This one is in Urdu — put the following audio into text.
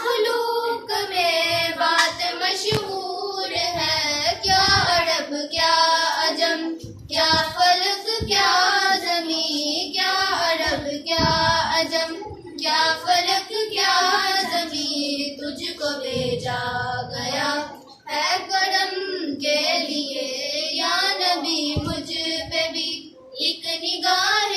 مخلوق میں بات مشہور ہے، کیا عرب کیا عجم، کیا فلک کیا زمین، کیا عرب کیا عجم، کیا فلک کیا زمین، تجھ کو بھیجا گیا ہے کرم کے لیے، یا نبی مجھ پہ بھی ایک نگاہ